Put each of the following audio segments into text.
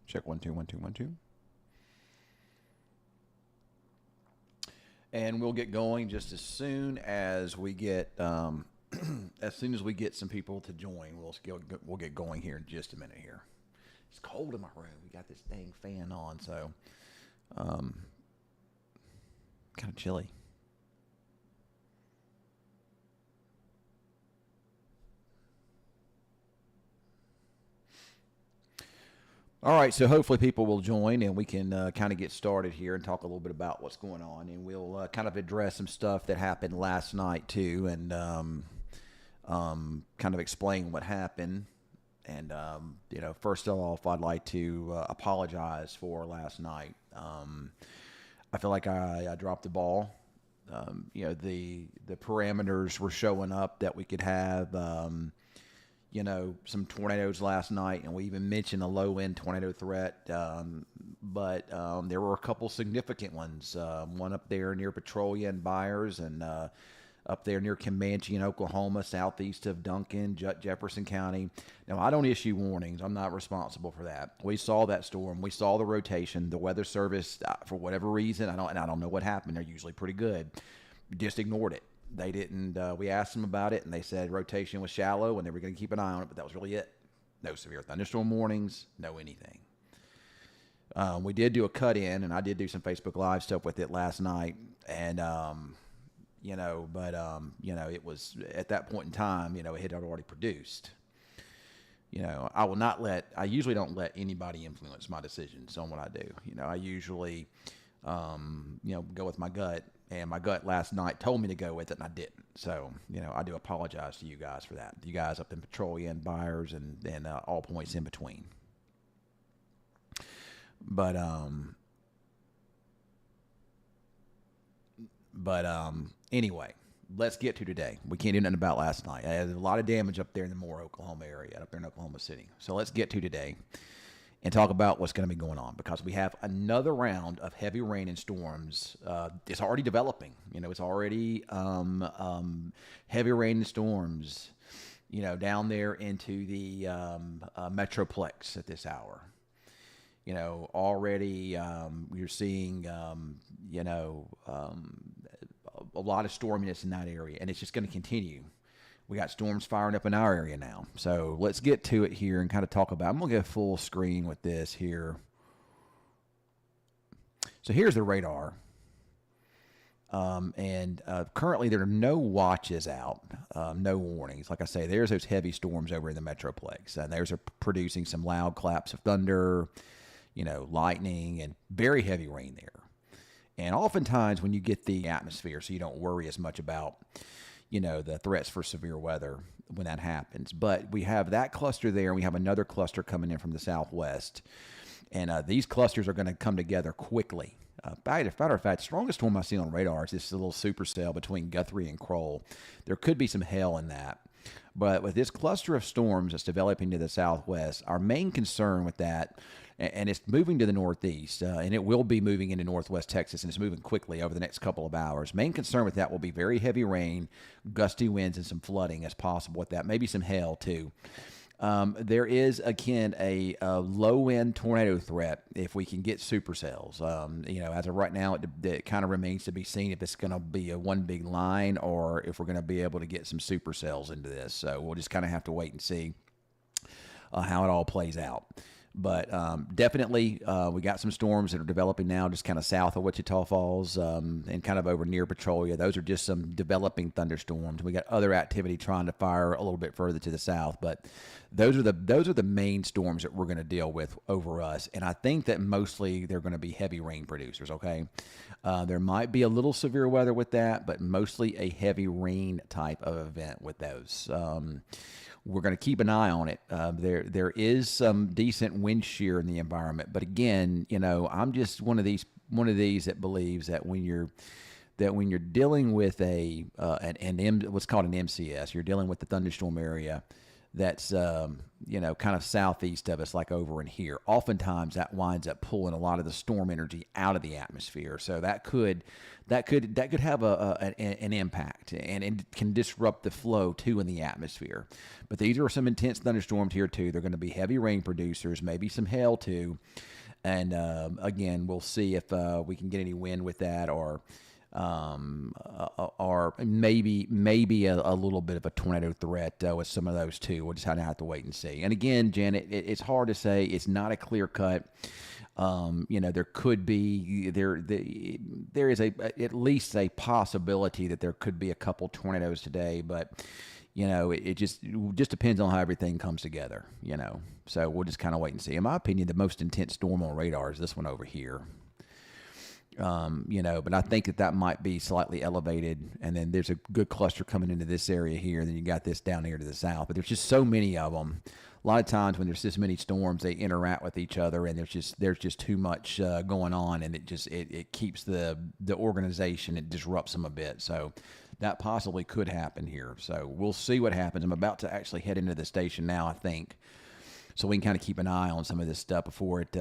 Check 1 2 1 2 1 2. And we'll get going just as soon as we get as soon as we get some people to join. We'll get going here in just a minute here. It's cold in my room. We got this dang fan on, so kind of chilly. All right, so hopefully people will join and we can kind of get started here and talk a little bit about what's going on, and we'll kind of address some stuff that happened last night too, and kind of explain what happened. And first off, I'd like to apologize for last night. I feel like I dropped the ball. The parameters were showing up that we could have. Some tornadoes last night, and we even mentioned a low-end tornado threat, but there were a couple significant ones. One up there near Petrolia and Byers, and up there near Comanche in Oklahoma, southeast of Duncan, Jefferson County. Now, I don't issue warnings. I'm not responsible for that. We saw that storm. We saw the rotation. The Weather Service, for whatever reason, I don't know what happened. They're usually pretty good. Just ignored it. They didn't. We asked them about it, and they said rotation was shallow, and they were going to keep an eye on it. But that was really it. No severe thunderstorm warnings. No anything. We did do a cut in, and I did do some Facebook Live stuff with it last night, and it was at that point in time, it had already produced. I usually don't let anybody influence my decisions on what I do. I usually, go with my gut. And my gut last night told me to go with it, and I didn't. So, I do apologize to you guys for that. You guys up in Petrolia and Byers and all points in between. But anyway, let's get to today. We can't do nothing about last night. I had a lot of damage up there in the Moore, Oklahoma area, up there in Oklahoma City. So let's get to today and talk about what's going to be going on, because we have another round of heavy rain and storms. It's already developing. It's already heavy rain and storms, down there into the Metroplex at this hour. Already you're seeing, a lot of storminess in that area, and it's just going to continue. We got storms firing up in our area now. So let's get to it here and kind of talk about. I'm going to go full screen with this here. So here's the radar. Currently there are no watches out, no warnings. Like I say, there's those heavy storms over in the Metroplex, and those are producing some loud claps of thunder, lightning, and very heavy rain there. And oftentimes when you get the atmosphere, so you don't worry as much about the threats for severe weather when that happens. But we have that cluster there, and we have another cluster coming in from the southwest. And these clusters are going to come together quickly. Matter of fact, the strongest storm I see on radar is this little supercell between Guthrie and Kroll. There could be some hail in that. But with this cluster of storms that's developing to the southwest, our main concern with that, and it's moving to the northeast, and it will be moving into northwest Texas, and it's moving quickly over the next couple of hours. Main concern with that will be very heavy rain, gusty winds, and some flooding as possible with that. Maybe some hail, too. There is, again, a low-end tornado threat if we can get supercells. As of right now, it kind of remains to be seen if it's going to be a one big line or if we're going to be able to get some supercells into this. So we'll just kind of have to wait and see how it all plays out. But definitely, we got some storms that are developing now just kind of south of Wichita Falls and kind of over near Petrolia. Those are just some developing thunderstorms. We got other activity trying to fire a little bit further to the south, but those are the main storms that we're going to deal with over us. And I think that mostly they're going to be heavy rain producers, okay? There might be a little severe weather with that, but mostly a heavy rain type of event with those. We're going to keep an eye on it. There is some decent wind shear in the environment, but again, I'm just one of these that believes that when you're dealing with what's called an MCS, you're dealing with the thunderstorm area. that's kind of southeast of us, like over in here. Oftentimes that winds up pulling a lot of the storm energy out of the atmosphere, so that could have an impact, and it can disrupt the flow too in the atmosphere. But these are some intense thunderstorms here too. They're going to be heavy rain producers, maybe some hail too, and again, we'll see if we can get any wind with that, or maybe a little bit of a tornado threat with some of those too. We'll just have to wait and see. And again, Janet, it's hard to say. It's not a clear cut. There could be there is at least a possibility that there could be a couple tornadoes today, but it just depends on how everything comes together. So we'll just kind of wait and see. In my opinion, the most intense storm on radar is this one over here. But I think that might be slightly elevated, and then there's a good cluster coming into this area here. Then you got this down here to the south, but there's just so many of them. A lot of times when there's this many storms, they interact with each other, and there's just too much going on, and it keeps the organization. It disrupts them a bit, so that possibly could happen here. So we'll see what happens. I'm about to actually head into the station now, I think, so we can kind of keep an eye on some of this stuff before it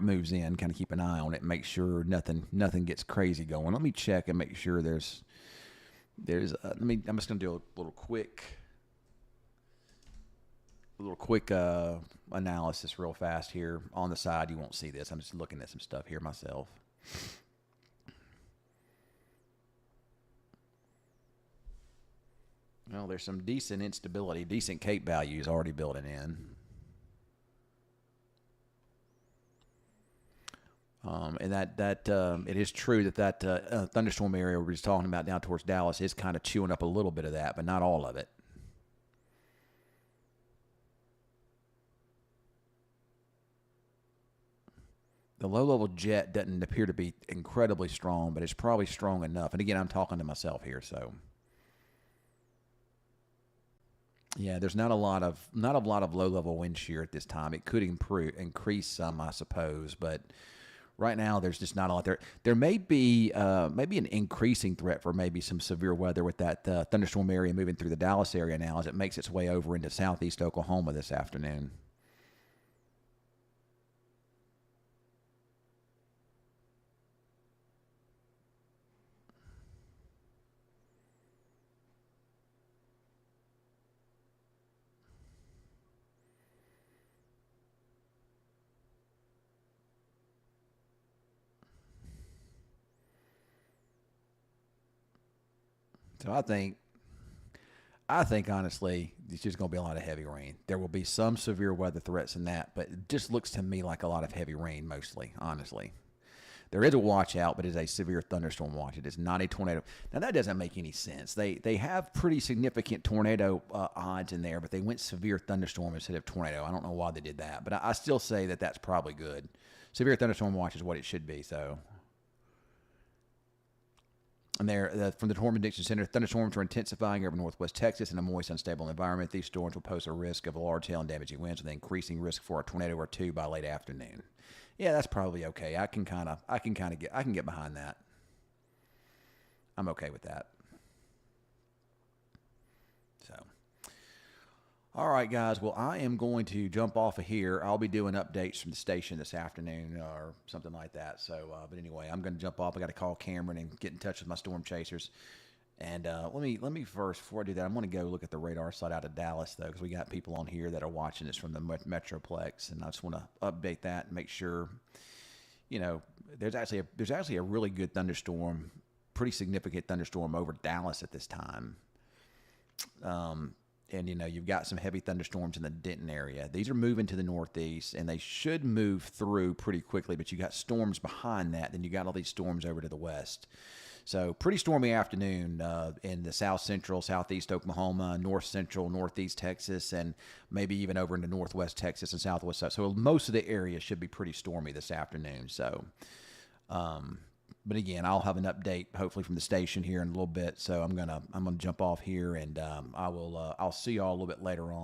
moves in. Kind of keep an eye on it and make sure nothing gets crazy going. Let me check and make sure there's I'm just going to do a little quick analysis real fast here on the side. You won't see this. I'm just looking at some stuff here myself. Well, there's some decent instability, decent Cape values already building in. And it is true that thunderstorm area we were talking about down towards Dallas is kind of chewing up a little bit of that, but not all of it. The low-level jet doesn't appear to be incredibly strong, but it's probably strong enough. And again, I'm talking to myself here, so yeah, there's not a lot of low-level wind shear at this time. It could increase some, I suppose, but right now, there's just not a lot there. There may be maybe an increasing threat for maybe some severe weather with that thunderstorm area moving through the Dallas area now as it makes its way over into southeast Oklahoma this afternoon. So I think honestly, it's just going to be a lot of heavy rain. There will be some severe weather threats in that, but it just looks to me like a lot of heavy rain mostly, honestly. There is a watch out, but it's a severe thunderstorm watch. It is not a tornado. Now, that doesn't make any sense. They have pretty significant tornado odds in there, but they went severe thunderstorm instead of tornado. I don't know why they did that, but I still say that that's probably good. Severe thunderstorm watch is what it should be, so. And there, from the Storm Prediction Center, thunderstorms are intensifying over northwest Texas in a moist, unstable environment. These storms will pose a risk of a large hail and damaging winds with increasing risk for a tornado or two by late afternoon. Yeah, that's probably okay. I can get behind that. I'm okay with that. So, all right, guys. Well, I am going to jump off of here. I'll be doing updates from the station this afternoon or something like that. So, but anyway, I'm going to jump off. I got to call Cameron and get in touch with my storm chasers. And let me first, before I do that, I'm going to go look at the radar site out of Dallas, though, because we got people on here that are watching this from the Metroplex, and I just want to update that and make sure, there's actually a really good thunderstorm, pretty significant thunderstorm over Dallas at this time. And you've got some heavy thunderstorms in the Denton area. These are moving to the northeast, and they should move through pretty quickly. But you got storms behind that, then you got all these storms over to the west. So pretty stormy afternoon in the south central, southeast Oklahoma, north central, northeast Texas, and maybe even over into northwest Texas and southwest. So most of the area should be pretty stormy this afternoon. So, but again, I'll have an update hopefully from the station here in a little bit. So I'm gonna jump off here, and I'll see y'all a little bit later on.